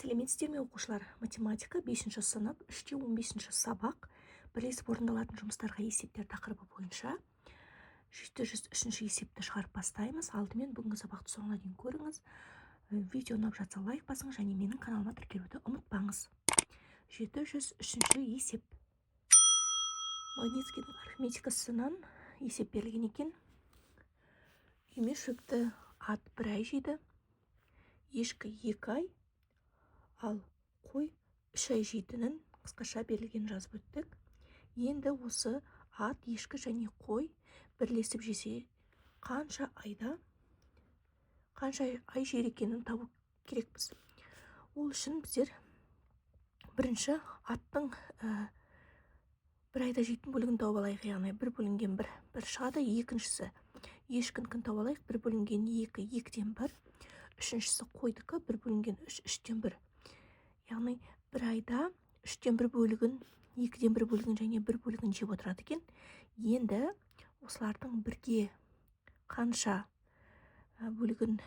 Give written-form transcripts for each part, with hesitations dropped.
Сәлеметсіздер ме оқушылар? Математика 5-ші сынып 3-те 15-ші сабақ бірлесіп орындалатын жұмыстарға есептер тақырыбы бойынша 703 есепті шығарып бастаймыз. Алдымен бүгінгі сабақты соңына дейін көріңіз. Видео ұнап жатса лайк басыңыз және менің каналыма тіркелуді ұмытпаңыз. 703 есеп. Магнитскийдің арифметикасынан есеп берілген екен. Үйме шөпті ат 1 ай жейді, ешкі 2 ай, ал қой 3 ай жейтінін қысқаша берілген жазып өттік. Енді осы ат, ешкі және қой бірлесіп жесе қанша ай жер екенін табу керекпіз. Ол үшін біздер бірінші аттың бір айда жейтін бөлігін тауып алайық, яғни бір бөлінген бір шығады. Екіншісі ешкінікін тауып алайық, бір бөлінген 2, 2-ден 1. Үшіншісі қойдікі, бір бөлінген 3, 3-ден 1. Яғни бір айда 3-ден 1 бөлігін, 2-ден 1 бөлігін және 1 бөлігін жеп отырады екен. Енді осылардың бірге қанша бөлігін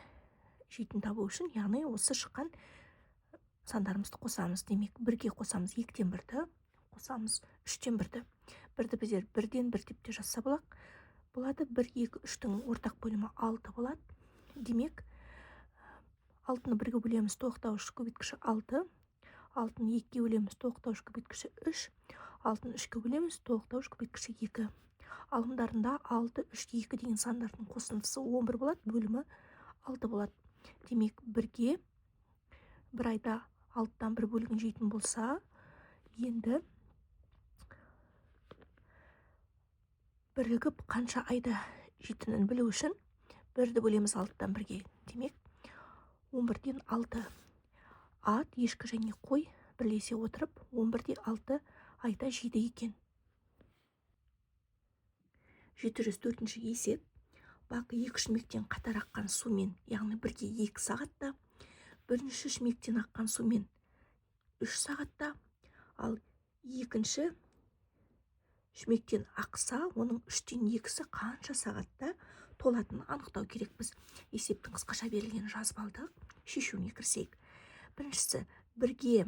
жейтін табу үшін, яғни осы шыққан сандарымызды қосамыз. Демек, бірге қосамыз 2-ден 1-ді, қосамыз 3-ден 1-ді. Бірді біздер 1-ден 1 деп те жазса болады. 1, 2, 3-тің ортақ бөлімі 6 болады. Демек, 6-ны 1-ге бөлеміз, тоқтауыш көбейткіші 6. 6-ны 2-ге бөлеміз, тоқтауыш көбейткіші 3. 6-ны 3-ге бөлеміз, тоқтауыш көбейткіші 2. Алымдарында 6, 3, 2 деген сандардың қосындысы 11 болады, бөлімі 6 болады. Демек, бірге бір айда 6-дан 1 бөлігін жейтін болса, енді бірігіп қанша айда жейтінін білу үшін 1-ді бөлеміз 6-дан 1-ге. Демек, 11-ден 6 ат, ешкі және қой бірлесе отырып 11-де 6 айда жейді екен. 704 есеп. Бақ 2 шүмектен қатар аққан сумен, яғни бірге 2 сағатта, бірінші шүмектен аққан сумен 3 сағатта, ал екінші шүмектен ақса, оның 3-тен 2-сі қанша сағатта толатынын анықтау керекпіз. Есептің қысқаша берілген жазып алдық. Шешуіне кірсек. Біріншісі, бірге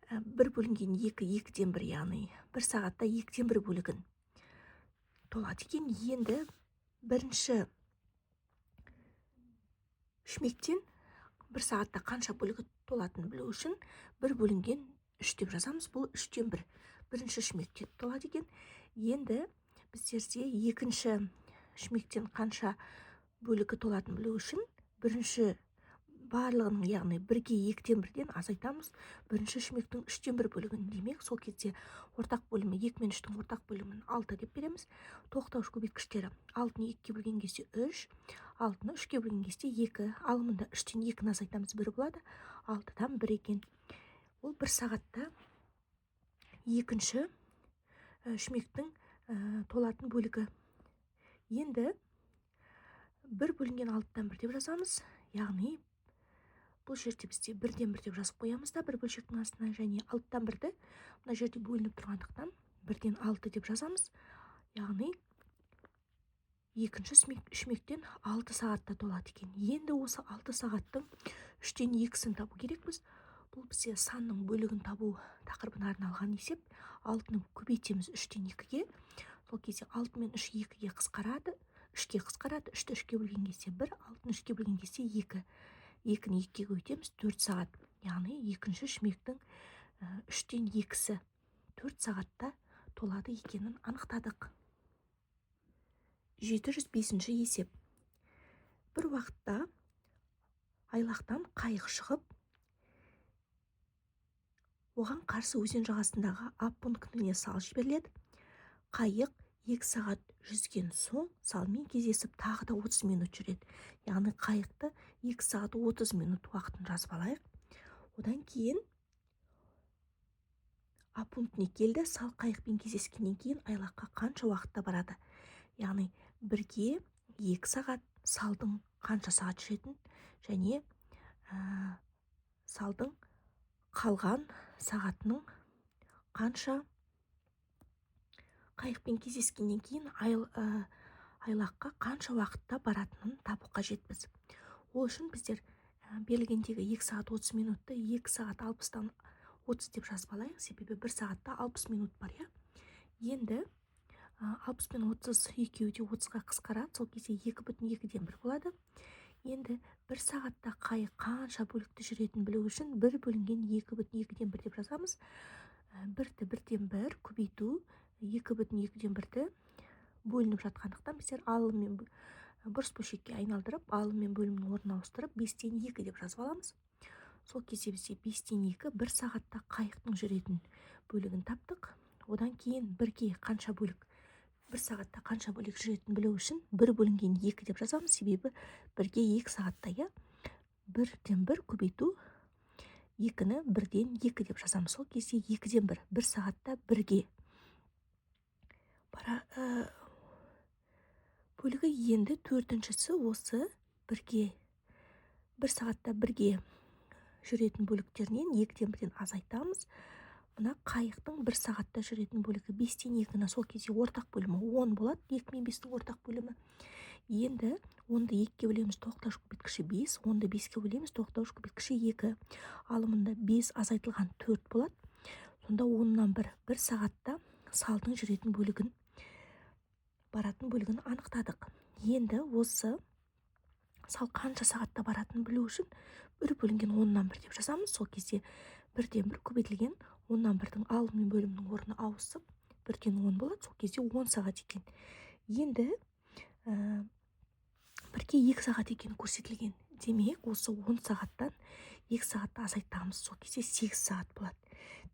1 бөлінген 2, 2-ден 1, яғни 1 сағатта 2-ден 1 бөлігін толады екен. Енді бірінші шүмектен 1 сағатта қанша бөлігі толатынын білу үшін 1 бөлінген 3 деп жазамыз. Бұл 3-ден 1. Бірінші шүмекте толады екен. Енді біздерде екінші шүмектен қанша бөлігі толатынын білу үшін бірінші барлығының, яғни бірге 2-ден 1-ден азайтамыз. Бірінші шүмектің 3-ден 1 бөлігін. Демек, сол кезде ортақ бөлімі 2 мен 3-тің ортақ бөлімін 6 деп береміз. Тоқтауыш көбейткіштері 6-ны 2-ге бөлген кезде 3, 6-ны 3-ге бөлген кезде 2. Алымында 3-тен 2-ні азайтамыз, 1 болады. 6-дан 1 екен. Ол 1 сағатта екінші шүмектің толатын бөлігі. Енді 1 бөлінген 6-дан 1 деп жазамыз. Яғни бұл жерде бізде 1-ден 1 деп жазып қоямыз да, 1 бөлшектің астына, және 6-дан 1-ді мына жерде бөлініп тұрғандықтан 1-ден 6 деп жазамыз. Яғни екінші шүмектен 6 сағатта толады екен. Енді осы 6 сағаттың 3-тен 2-сін табу керекпіз. Бұл бізде санның бөлігін табу тақырыбына арналған есеп. 6-ны көбейтеміз 3-тен 2-ге. Сол кезде 6 мен 3 2-ге қысқарады, 3-ке қысқарады. 3-ті 3-ке бөлген кезде 1, 6-ны 3-ке бөлген кезде 2. 2-ні 2-ге көбейтеміз, 4 сағат. Яғни екінші шүмектің 3-тен 2-сі 4 сағатта толады екенін анықтадық. 705 есеп. Бір уақытта айлақтан қайық шығып, оған қарсы өзен жағасындағы ап пунктіне сал жіберіледі. Қайық 2 сағат жүзген соң салмен кездесіп тағы да 30 минут жүреді. Яғни қайықты 2 сағат 30 минут уақытын жазып алайық. Одан кейін ап пунктіне келді. Сал қайықпен кездескеннен кейін айлаққа қанша уақытта барады? Яғни бірге 2 сағат, салдың қанша сағат жүретін және салдың қалған сағатының қанша қайықпен кездескеннен кейін айлаққа қанша уақытта баратынын табу қажетпіз. Ол үшін біздер берілгендегі 2 сағат 30 минутты 2 сағат 60-тан 30 деп жазып алайық, себебі 1 сағатта 60 минут бар, иә. Енді 60 пен 30 екеуі де 30-ға қысқарады, сол кезде 2,2-ден 1 болады. Енді 1 сағатта қайық қанша бөлікті жүретінін білу үшін 1 бөлінген 2,2-ден 1 деп жазамыз. 1-ді 1-ден 1 көбейту 2,2-ден 1-ді бөлініп жатқандықтан біздер алым мен бұрыс бөлшекке айналдырып, алым мен бөлімнің орнын ауыстырып 5-тен 2 деп жазып аламыз. Сол кезде бізде 5-тен 2 1 сағатта қайықтың жүретін бөлігін таптық. Одан кейін 1-ге қанша бөлік, 1 сағатта қанша бөлік жүретінін білу үшін 1 бөлінген 2 деп жазамыз, себебі 1-ге 2 сағатта, иә. 1-ден 1 көбейту 2-ні 1-ден 2 деп жазамыз. Сол кезде 2-ден 1 сағатта 1-ге бөлігі. Енді 4-шісі осы 1 сағатта 1-ге жүретін бөліктерінен 2-ден 1-ден азайтамыз. Мына қайықтың 1 сағатта жүретін бөлігі 5-тен 2-ні, сол кезде ортақ бөлімі 10 болады, 2 мен 5-тің ортақ бөлімі. Енді 10-ды 2-ге бөлеміз, тоқтауыш көбейткіші 5, 10-ды 5-ге бөлеміз, тоқтауыш көбейткіші 2. Алымында 5 азайтылған 4 болады. Сонда 10-нан 1 сағатта салдың жүретін бөлігін, баратын бөлігін анықтадық. Енді осы сал қанша сағатта баратынын білу үшін 1 бөлінген 10-нан 1 деп жазамыз. Сол кезде 1-ден 1 көбейтілген 10-нан 1-дің алым мен бөлімнің орны ауысып 1-ден 10 болады. Сол кезде 10 сағат екен. Енді 1-ге 2 сағат екені көрсетілген. Демек, осы 10 сағаттан 2 сағатты азайтамыз. Сол кезде 8 сағат болады.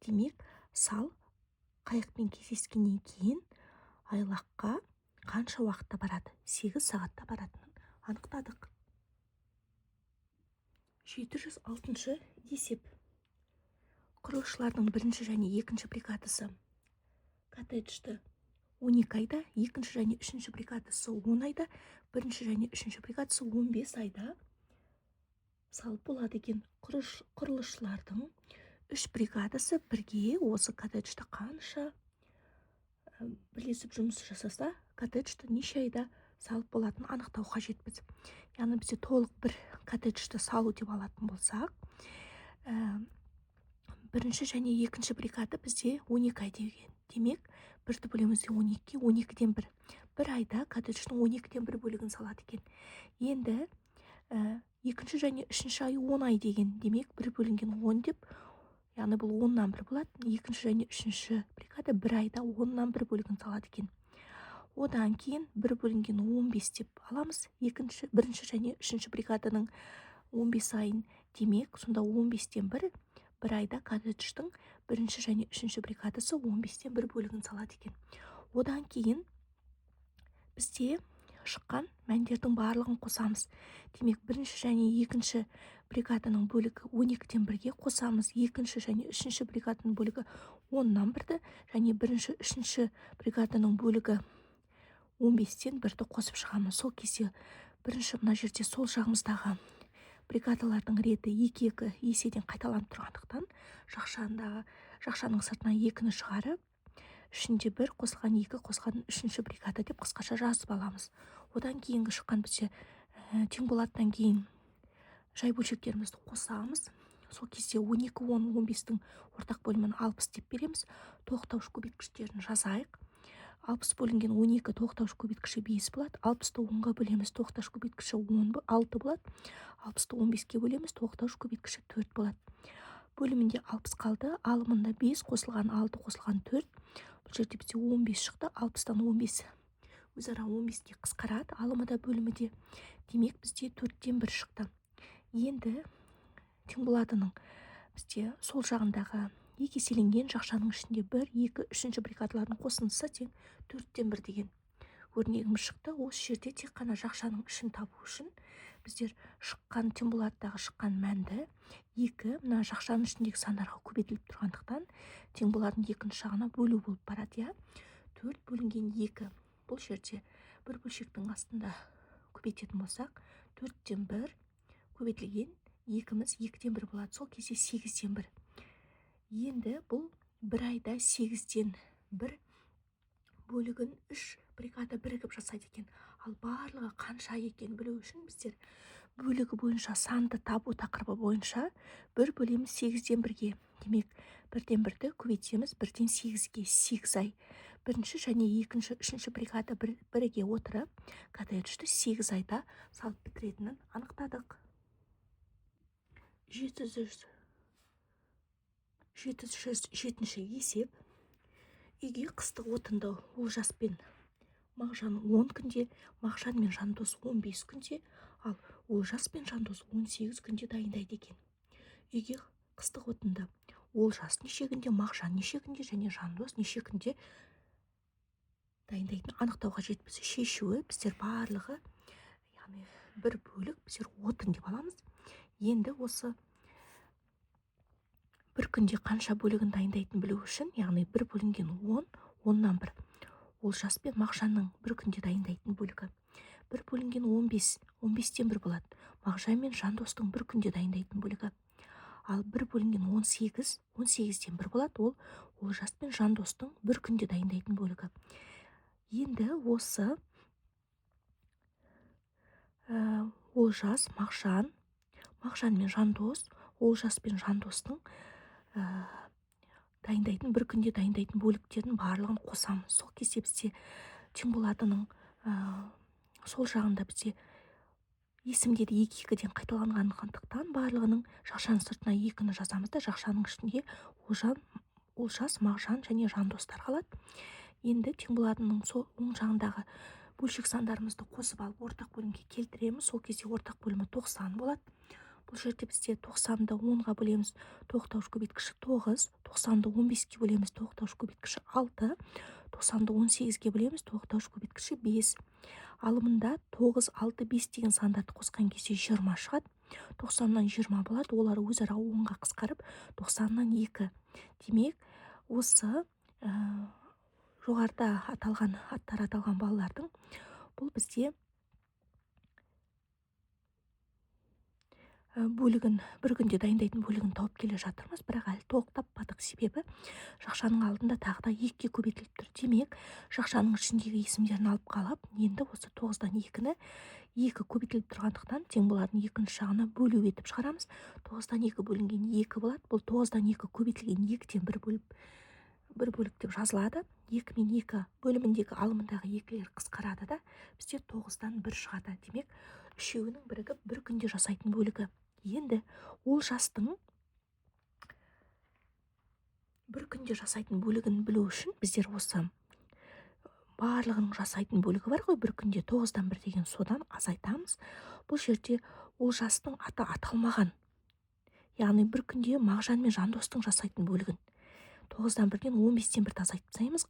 Демек, сал қайықпен кездескеннен кейін айлаққа қанша уақытта барады? 8 сағатта баратынын анықтадық. 706 есеп. Құрылысшылардың 1-ші және 2-ші бригадасы коттеджді 12 айда, 2-ші және 3-ші бригадасы 10 айда, 1-ші және 3-ші бригадасы 15 айда салып болады екен. Құрылысшылардың 3 бригадасы бірге осы коттеджді қанша бірлесіп жұмыс жасаса, коттеджді неше айда салып болатынын анықтау қажетпіз. Яғни бізде толық бір коттеджді салу деп алатын болсақ, 1-ші және 2-ші бригада бізде 12 ай деген. Демек, 1-ді бөлеміз 12-ге, 12-ден 1. 1 айда коттедждің 12-ден 1 бөлігін салады екен. Енді 2-ші және 3-ші ай 10 ай деген. Демек, 1 бөлінген 10 деп, яғни бұл 10-нан 1 болады. 2-ші және 3-ші бригада 1 айда 10-нан 1 бөлігін салады екен. Одан кейін 1 бөлінген 15 деп аламыз. 1-ші және 3-ші бригаданың 15 айын. Демек, сонда 15-тен 1 айда коттедждің 1-ші және 3-ші бригадасы 15-тен 1 бөлігін салады екен. Одан кейін бізде шыққан мәндердің барлығын қосамыз. Демек, 1-ші және 2-ші бригаданың бөлігі 12-ден 1-ге қосамыз. 2-ші және 3-ші бригаданың бөлігі 10-нан 1-ді және 1-ші, 3-ші бригаданың бөлігі 15-тен 1-ді қосып шығамыз. Сол кезде 1-ші мына жерде сол жағымыздағы бригадалардың реті 2 еседен қайталанып тұрғандықтан жақшаның сыртына 2-ні шығарып, ішінде 1 қосылған 2 қосылған 3-ші бригада деп қысқаша жазып аламыз. Одан кейінгі шыққан бізде тең болаттан кейін жай бөлшектерімізді қосамыз. Сол кезде 12, 10, 15-тің ортақ бөлімін 60 деп береміз. Тоқтауыш көбейткіштерін жазайық. 60 бөлінген 12 тоқтауыш көбейткіші 5 болады. 60-ты 10-ға бөлеміз, тоқтауыш көбейткіші 6 болады. 60-ты 15-ге бөлеміз, тоқтауыш көбейткіші 4 болады. Бөлімінде 60 қалды, алымында 5 қосылған 6 қосылған 4. Бұл жерде бізде 15 шықты. 60-тан 15 өзара 15-ке қысқарады. Алымында бөліміде. Демек, бізде 4-тен 1 шықты. Енді тең боладының бізде сол жағындағы 2 еселенген жақшаның ішінде 1, 2, 3-ші бригадалардың қосындысы тең 4-тен 1 деген өрнегіміз шықты. Осы жерде тек қана жақшаның ішін табу үшін біздер шыққан тең болаттағы шыққан мәнді 2 мына жақшаның ішіндегі сандарға көбейтіліп тұрғандықтан тең болатын 2-ші жағына бөлу болып барады. 4 бөлінген 2. Бұл жерде бір бөлшектің астында көбейтетін болсақ, 4-тен 1 көбейтілген 2-міз 2-ден 1 болады. Сол кезде 8-ден 1. Енді бұл 1 айда 8-ден 1 бөлігін 3 бригада бірігіп жасайды екен. Ал барлығы қанша ай екенін білу үшін біздер бөлігі бойынша санды табу тақырыбы бойынша 1 бөлеміз 8-ден 1-ге. Демек, 1-ден 1-ді көбейтеміз 1-ден 8-ге. 8 ай. Бірінші және екінші, үшінші бригада біріге отырып, коттеджді 8 айда салып бітіретінін анықтадық. 707-ші есеп. Үйге қыстық отынды Олжас пен Мағжан 10 күнде, Мағжан мен Жандос 15 күнде, ал Олжас пен Жандос 18 күнде дайындайды екен. Үйге қыстық отынды Олжас неше күнде, Мағжан неше күнде және Жандос неше күнде дайындайтын анықтауға жетпіз. Шешуі біздер барлығы, яғни бір бөлік біздер отын деп аламыз. Енді осы бір күнде қанша бөлігін дайындайтын білу үшін, яғни бір бөлінген 10, 10-нан 1. Олжас пен Мағжанның бір күнде дайындайтын бөлігі. Бір бөлінген 15, 15-тен 1 болады. Мағжан мен Жандостың бір күнде дайындайтын бөлігі. Ал бір бөлінген 18, 18-тен 1 болады. Ол Олжас пен Жандостың бір күнде дайындайтын бөлігі. Енді осы Олжас, Мағжан мен Жандос, Олжас пен Жандостың дайындайтын бір күнде дайындайтын бөліктердің барлығын қосамыз. Сол кезде бізде теңболадының сол жағында бізде есімдері 2-2-ден қайталанғандықтан барлығының жақшаның сыртына 2-ні жазамыз да жақшаның ішінде Олжас, Мағжан және Жандостар қалады. Енді теңболадының сол оң жағындағы бөлшек сандарымызды қосып алып ортақ бөлімге келтіреміз. Сол кезде ортақ бөлімі 90 болады. Бұл жерде бізде 90-ды 10-ға бөлеміз, тоқтауыш көбейткіші 9, 90-ды 15-ге бөлеміз, тоқтауыш көбейткіші 6, 90-ды 18-ге бөлеміз, тоқтауыш көбейткіші 5. Алымында 9, 6, 5 деген сандарды қосқан кезде 20 шығады. 90-нан 20 болады, олар өзара 10-ға қысқарып, 90-нан 2. Демек, осы жоғарыда аттар аталған балалардың бұл бізде бөлігін, бір күнде дайындайтын бөлігін тауып келе жатырмыз, бірақ әлі толық таппадық. Себебі жақшаның алдында тағы да 2-ге көбейтіліп тұр. Демек, жақшаның ішіндегі есімдерін алып қалып, енді осы 9-дан 2-ні 2 көбейтіліп тұрғандықтан теңболадың екінші жағына бөлу етіп шығарамыз. 9-дан 2 бөлінген 2 болады. Бұл 9-дан 2 көбейтілген 2-ден 1 бөлік деп жазылады. 2 мен 2 бөліміндегі алымындағы 2-лер қысқарады да, бізде 9-дан 1 шығады. Демек, үшеуінің бірігіп бір күнде жасайтын бөлігі. Енді Олжастың бір күнде жасайтын бөлігін білу үшін біздер осы барлығының жасайтын бөлігі бар ғой, бір күнде 9-дан 1 деген содан азайтамыз. Бұл жерде Олжастың аты аталмаған, яғни бір күнде Мағжан мен Жандостың жасайтын бөлігін 9-дан 1-ден 15-тен 1 азайтып тастаймыз.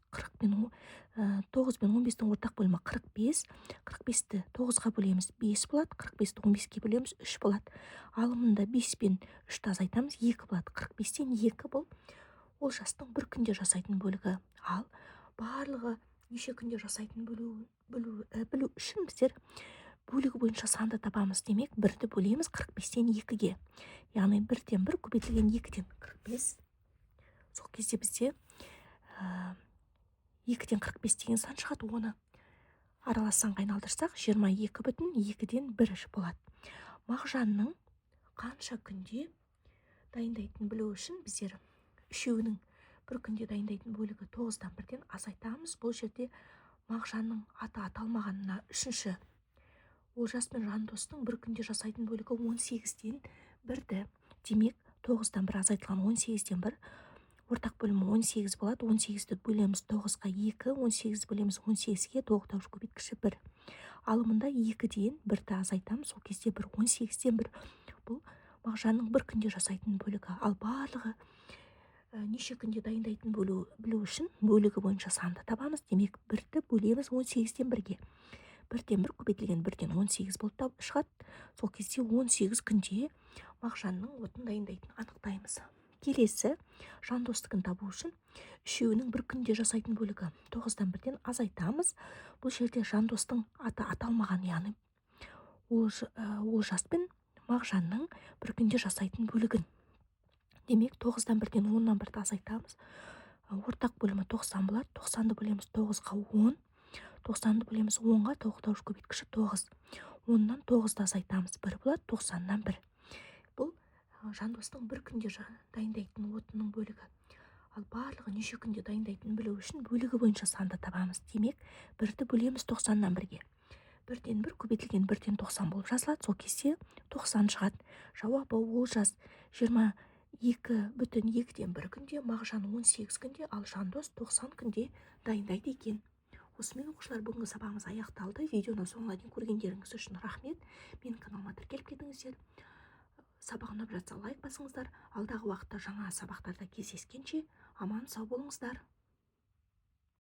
9 мен 15-тің ортақ бөлімі 45. 45-ті 9-ға бөлеміз 5 болады. 45-ті 15-ге бөлеміз 3 болады. Алымында 5 пен 3-ті азайтамыз 2 болады. 45-тен 2 бұл Олжастың бір күнде жасайтын бөлігі. Ал барлығы неше күнде жасайтын білу үшін біздер бөлігі бойынша санды табамыз. Демек, 1-ді бөлеміз 45-тен 2-ге. Яғни 1-ден 1 көбейтілген 2-ден 45. Сол кезде бізде 2-ден 45 деген сан шығады. Оны аралас санға айналдырсақ 22,2-ден 1 болады. Мағжанның қанша күнде дайындайтын білу үшін біздер үшеуінің бір күнде дайындайтын бөлігі 9-дан 1-ден азайтамыз. Бұл жерде Мағжанның аты аталмағанына 3-ші. Олжас пен Жандостың бір күнде жасайтын бөлігі 18-ден 1-ді. Демек, 9-дан 1 азайтылған 18-ден 1. Ортақ бөлімі 18 болады. 18-ді бөлеміз 9-ға 2, 18-ді бөлеміз 18-ге, тоқтауыш көбейткіші 1. Алымында 2-ден 1-ді азайтамыз. Сол кезде 1, 18-ден 1. Бұл Мағжанның бір күнде жасайтын бөлігі. Ал барлығы неше күнде дайындайтын білу үшін бөлігі бойынша санды табамыз. Демек, 1-ді бөлеміз 18-ден 1-ге. 1-ден 1 көбейтілген 1-ден 18 болып шығады. Сол кезде 18 күнде Мағжанның отын дайындайтын анықтаймыз. Келесі, Жандостығын табу үшін үшеуінің бір күнде жасайтын бөлігі 9-дан 1-ден азайтамыз. Бұл жерде Жандостың аты аталмаған, яғни Олжас пен Мағжанның бір күнде жасайтын бөлігін. Демек, 9-дан 1-ден 10-нан 1-ді азайтамыз. Ортақ бөлімі 90 болады. 90-ды бөлеміз 9-ға 10. 90-ды бөлеміз 10-ға, тоғыз көбейткіші 9. 10-нан 9-ды азайтамыз, 1 болады, 90-нан 1. Бұл жандостың бір күнде дайындайтын отынның бөлігі. Ал барлығы неше күнде дайындайтынын білу үшін бөлігі бойынша санды табамыз. Демек, 1-ді бөлеміз 90-нан 1-ге. 1-ден 1 көбейтілген 1-ден 90 болып жазылады. Сол кезде 90 шығады. Жауабы Олжас 22,2-ден 1 күнде, Мағжан 18 күнде, ал Жандос 90 күнде дайындайды екен. Осымен оқушылар, бүгінгі сабағымыз аяқталды. Видеоны соңына дейін көргендеріңіз үшін рахмет. Менің каналыма тіркеліп кетіңіздер. Сабақ ұнап жатса лайк басыңыздар. Алдағы уақытта жаңа сабақтарда кездескенше аман сау болыңыздар.